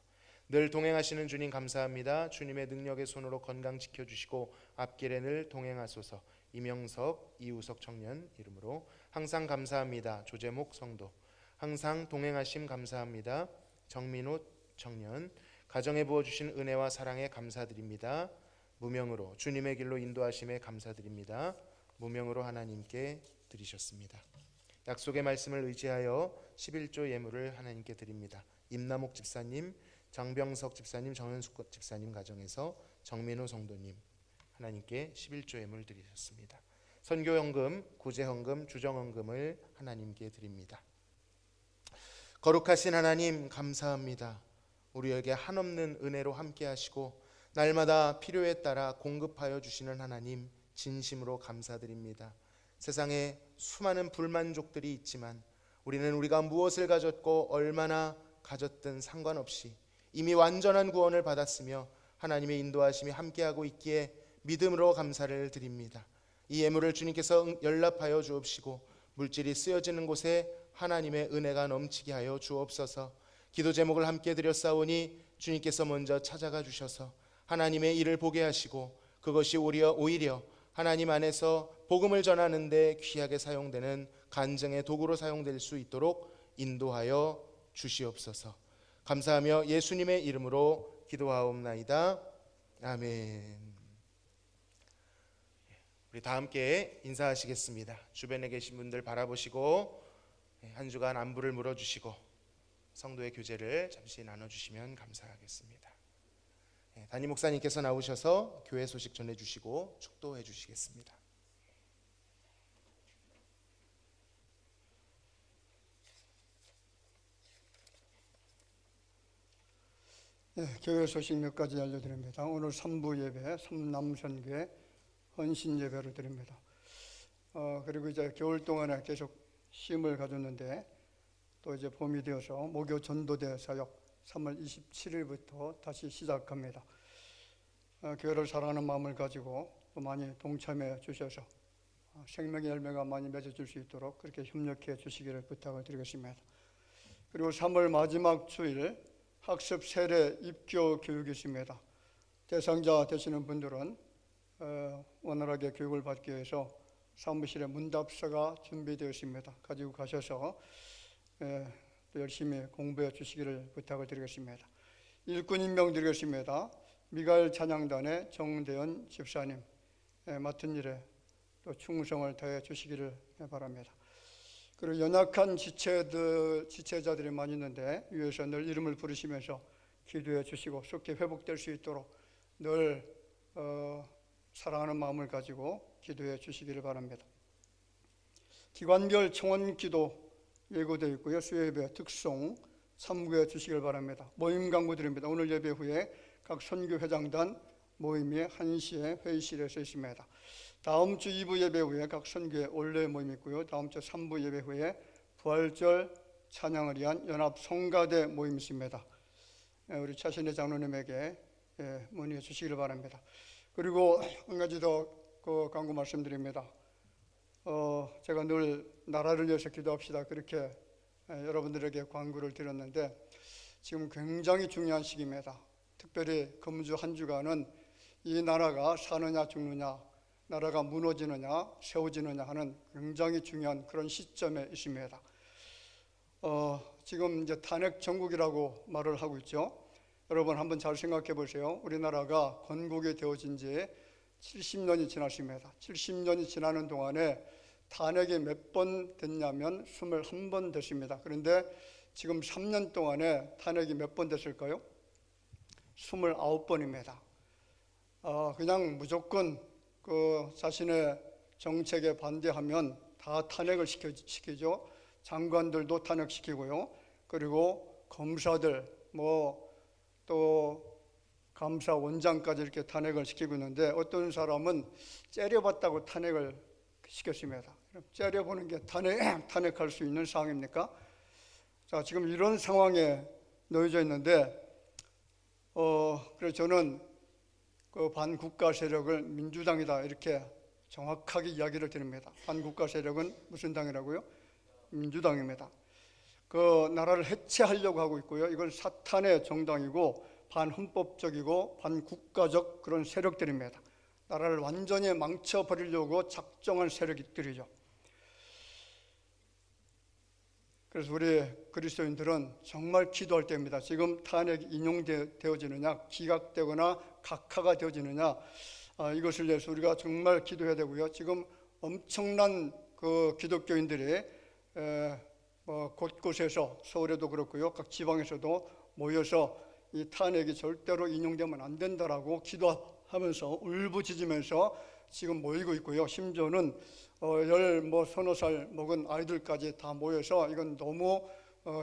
늘 동행하시는 주님 감사합니다. 주님의 능력의 손으로 건강 지켜주시고 앞길에 늘 동행하소서. 이명석, 이우석 청년 이름으로 항상 감사합니다. 조재목 성도, 항상 동행하심 감사합니다. 정민호 청년, 가정에 부어주신 은혜와 사랑에 감사드립니다. 무명으로 주님의 길로 인도하심에 감사드립니다. 무명으로 하나님께 드리셨습니다. 약속의 말씀을 의지하여 11조 예물을 하나님께 드립니다. 임남옥 집사님, 장병석 집사님, 정현숙 집사님 가정에서 정민호 성도님 하나님께 11조 예물 드리셨습니다. 선교헌금, 구제헌금, 주정헌금을 하나님께 드립니다. 거룩하신 하나님 감사합니다. 우리에게 한없는 은혜로 함께 하시고 날마다 필요에 따라 공급하여 주시는 하나님 진심으로 감사드립니다. 세상에 수많은 불만족들이 있지만 우리는 우리가 무엇을 가졌고 얼마나 가졌든 상관없이 이미 완전한 구원을 받았으며 하나님의 인도하심이 함께하고 있기에 믿음으로 감사를 드립니다. 이 예물을 주님께서 연락하여 주옵시고 물질이 쓰여지는 곳에 하나님의 은혜가 넘치게 하여 주옵소서. 기도 제목을 함께 드렸사오니 주님께서 먼저 찾아가 주셔서 하나님의 일을 보게 하시고 그것이 오히려 하나님 안에서 복음을 전하는 데 귀하게 사용되는 간증의 도구로 사용될 수 있도록 인도하여 주시옵소서. 감사하며 예수님의 이름으로 기도하옵나이다. 아멘. 우리 다 함께 인사하시겠습니다. 주변에 계신 분들 바라보시고 한 주간 안부를 물어주시고 성도의 교제를 잠시 나눠주시면 감사하겠습니다. 담임 목사님께서 나오셔서 교회 소식 전해주시고 축도해 주시겠습니다. 교회 소식 몇 가지 알려드립니다. 오늘 3부 예배, 삼남선교회 헌신 예배를 드립니다. 그리고 이제 겨울 동안에 계속 쉼을 가졌는데 또 이제 봄이 되어서 목요 전도대 사역 3월 27일부터 다시 시작합니다. 교회를 사랑하는 마음을 가지고 또 많이 동참해 주셔서 생명의 열매가 많이 맺어질 수 있도록 그렇게 협력해 주시기를 부탁을 드리겠습니다. 그리고 3월 마지막 주일 학습 세례 입교 교육이 있습니다. 대상자 되시는 분들은 원활하게 교육을 받기 위해서 사무실에 문답서가 준비되어 있습니다. 가지고 가셔서 또 열심히 공부해 주시기를 부탁을 드리겠습니다. 일꾼 임명 드리겠습니다. 미가엘 찬양단의 정대현 집사님 맡은 일에 또 충성을 다해 주시기를 바랍니다. 그리고 연약한 지체자들이 많이 있는데 위에서 늘 이름을 부르시면서 기도해 주시고 속히 회복될 수 있도록 늘 사랑하는 마음을 가지고 기도해 주시기를 바랍니다. 기관별 청원 기도 예고되어 있고요. 수요예배 특송 참고해 주시길 바랍니다. 모임 강구 드립니다. 오늘 예배 후에 각 선교회장단 모임이 1시에 회의실에서 있습니다. 다음 주 2부 예배 후에 각 선교회 원래 모임이 있고요. 다음 주 3부 예배 후에 부활절 찬양을 위한 연합 성가대 모임이 있습니다. 우리 차신의 장로님에게 문의해 주시기를 바랍니다. 그리고 한 가지 더 간구 말씀드립니다. 제가 늘 나라를 위해서 기도합시다 그렇게 여러분들에게 간구를 드렸는데 지금 굉장히 중요한 시기입니다. 특별히 금주 한 주간은 이 나라가 사느냐 죽느냐, 나라가 무너지느냐 세워지느냐 하는 굉장히 중요한 그런 시점에 있습니다. 지금 이제 탄핵 정국이라고 말을 하고 있죠. 여러분 한번 잘 생각해 보세요. 우리나라가 건국이 되어진 지 70년이 지났습니다. 70년이 지나는 동안에 탄핵이 몇 번 됐냐면 21번 됐습니다. 그런데 지금 3년 동안에 탄핵이 몇 번 됐을까요? 29번입니다. 그냥 무조건 그 자신의 정책에 반대하면 다 탄핵을 시키죠. 장관들도 탄핵시키고요. 그리고 검사들 또 감사원장까지 이렇게 탄핵을 시키고 있는데 어떤 사람은 째려봤다고 탄핵을 시켰습니다. 째려보는 게 탄핵할 수 있는 상황입니까? 자, 지금 이런 상황에 놓여져 있는데 그래서 저는 그 반국가 세력을 민주당이다 이렇게 정확하게 이야기를 드립니다. 반국가 세력은 무슨 당이라고요? 민주당입니다. 그 나라를 해체하려고 하고 있고요. 이건 사탄의 정당이고 반헌법적이고 반국가적 그런 세력들입니다. 나라를 완전히 망쳐버리려고 작정한 세력들이죠. 그래서 우리 그리스도인들은 정말 기도할 때입니다. 지금 탄핵이 인용되어지느냐, 기각되거나 각하가 되어지느냐, 이것을 위해서 우리가 정말 기도해야 되고요. 지금 엄청난 그 기독교인들이 곳곳에서 서울에도 그렇고요, 각 지방에서도 모여서 이 탄핵이 절대로 인용되면 안 된다라고 기도하면서 울부짖으면서 지금 모이고 있고요. 심지어는 서너 살 먹은 아이들까지 다 모여서 이건 너무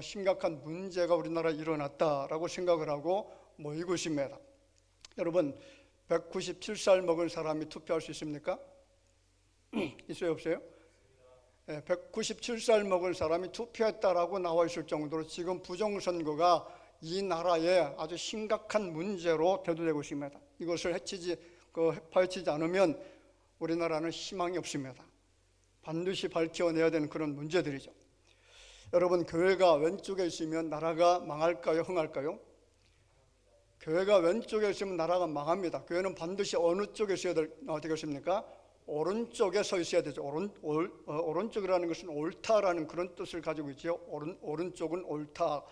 심각한 문제가 우리나라에 일어났다라고 생각을 하고 모이고 있습니다. 여러분, 197살 먹은 사람이 투표할 수 있습니까? 있어요, 없어요? 197살 먹은 사람이 투표했다라고 나와 있을 정도로 지금 부정선거가 이 나라에 아주 심각한 문제로 대두되고 있습니다. 이것을 파헤치지 않으면 우리나라는 희망이 없습니다. 반드시 밝혀내야 되는 그런 문제들이죠. 여러분, 교회가 왼쪽에 있으면 나라가 망할까요? 흥할까요? 교회가 왼쪽에 있으면 나라가 망합니다. 교회는 반드시 어느 쪽에 있어야 되겠습니까? 오른쪽에 서 있어야 되죠. 오른쪽이라는 것은 옳다라는 그런 뜻을 가지고 있죠. 오른쪽은 옳다.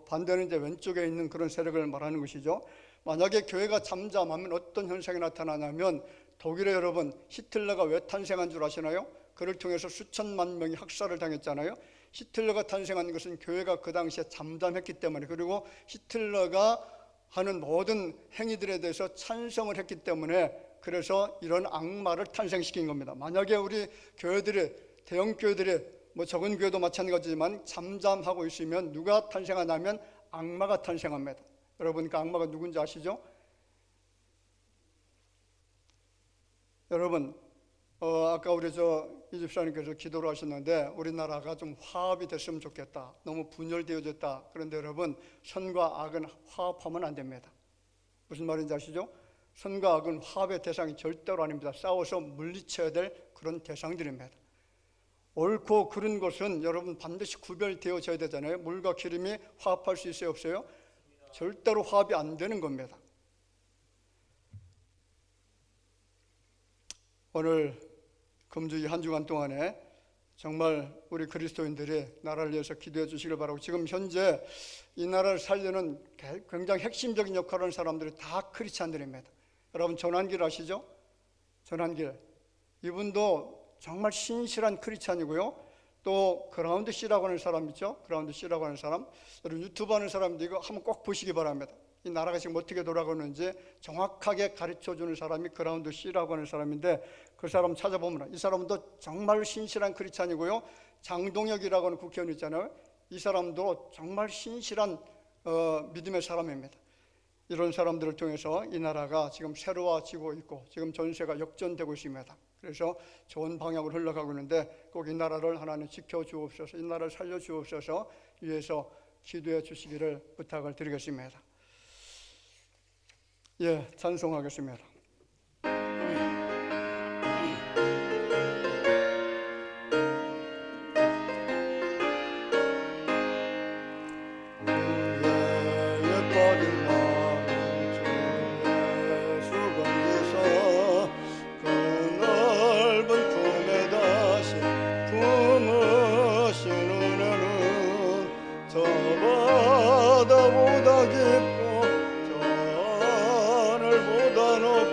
반대는 이제 왼쪽에 있는 그런 세력을 말하는 것이죠. 만약에 교회가 잠잠하면 어떤 현상이 나타나냐면, 독일에 여러분 히틀러가 왜 탄생한 줄 아시나요? 그를 통해서 수천만 명이 학살을 당했잖아요. 히틀러가 탄생한 것은 교회가 그 당시에 잠잠했기 때문에, 그리고 히틀러가 하는 모든 행위들에 대해서 찬성을 했기 때문에, 그래서 이런 악마를 탄생시킨 겁니다. 만약에 우리 교회들이, 대형 교회들이, 적은 교회도 마찬가지지만 잠잠하고 있으면 누가 탄생하냐면 악마가 탄생합니다. 여러분, 그 악마가 누군지 아시죠? 여러분, 아까 우리 이 집사님께서 기도를 하셨는데 우리나라가 좀 화합이 됐으면 좋겠다. 너무 분열되어졌다. 그런데 여러분, 선과 악은 화합하면 안 됩니다. 무슨 말인지 아시죠? 선과 악은 화합의 대상이 절대로 아닙니다. 싸워서 물리쳐야 될 그런 대상들입니다. 옳고 그른 것은 여러분 반드시 구별되어져야 되잖아요. 물과 기름이 화합할 수 있어요, 없어요? 절대로 화합이 안 되는 겁니다. 오늘 금주일 한 주간 동안에 정말 우리 그리스도인들이 나라를 위해서 기도해 주시길 바라고, 지금 현재 이 나라를 살리는 굉장히 핵심적인 역할을 하는 사람들이 다 크리스찬들입니다. 여러분, 전환길 아시죠? 전환길, 이분도 정말 신실한 크리스찬이고요. 또 그라운드 C라고 하는 사람 있죠? 그라운드 C라고 하는 사람, 여러분 유튜브 하는 사람도 이거 한번 꼭 보시기 바랍니다. 이 나라가 지금 어떻게 돌아가는지 정확하게 가르쳐주는 사람이 그라운드 C라고 하는 사람인데, 그 사람 찾아보면 이 사람도 정말 신실한 크리스찬이고요. 장동혁이라고 하는 국회의원 있잖아요. 이 사람도 정말 신실한 믿음의 사람입니다. 이런 사람들을 통해서 이 나라가 지금 새로워지고 있고 지금 전세가 역전되고 있습니다. 그래서 좋은 방향으로 흘러가고 있는데 꼭 이 나라를 하나님 지켜주옵소서, 이 나라를 살려주옵소서 위해서 기도해 주시기를 부탁을 드리겠습니다. 예, 찬송하겠습니다. 바다보다 깊고 저 하늘보다 높고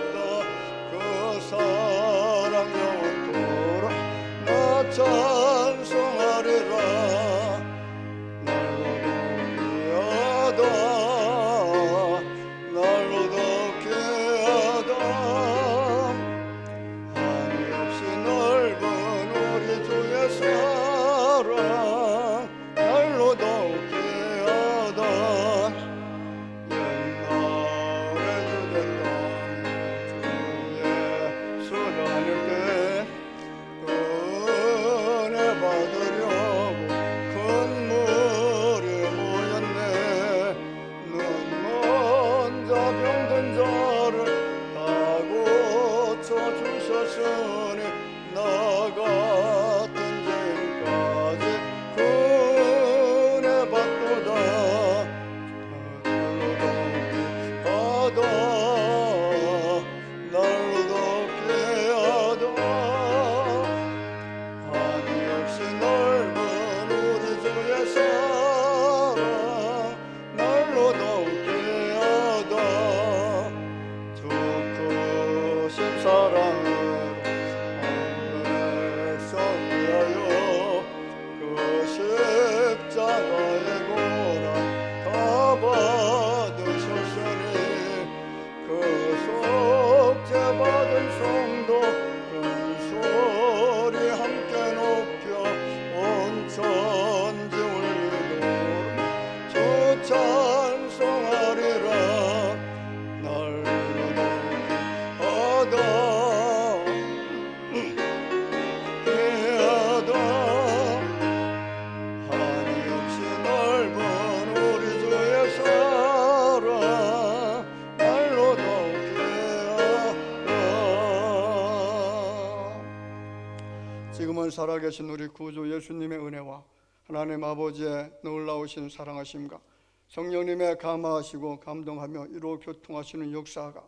살아계신 우리 구주 예수님의 은혜와 하나님 아버지의 놀라우신 사랑하심과 성령님의 감화하시고 감동하며 이루 교통하시는 역사가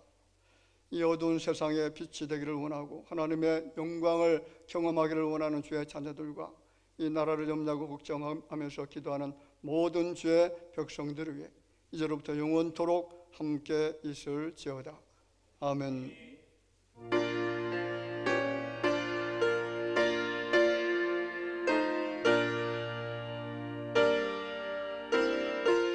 이 어두운 세상에 빛이 되기를 원하고 하나님의 영광을 경험하기를 원하는 주의 자녀들과 이 나라를 염려하고 걱정하면서 기도하는 모든 주의 백성들을 위해 이제로부터 영원토록 함께 있을지어다. 아멘.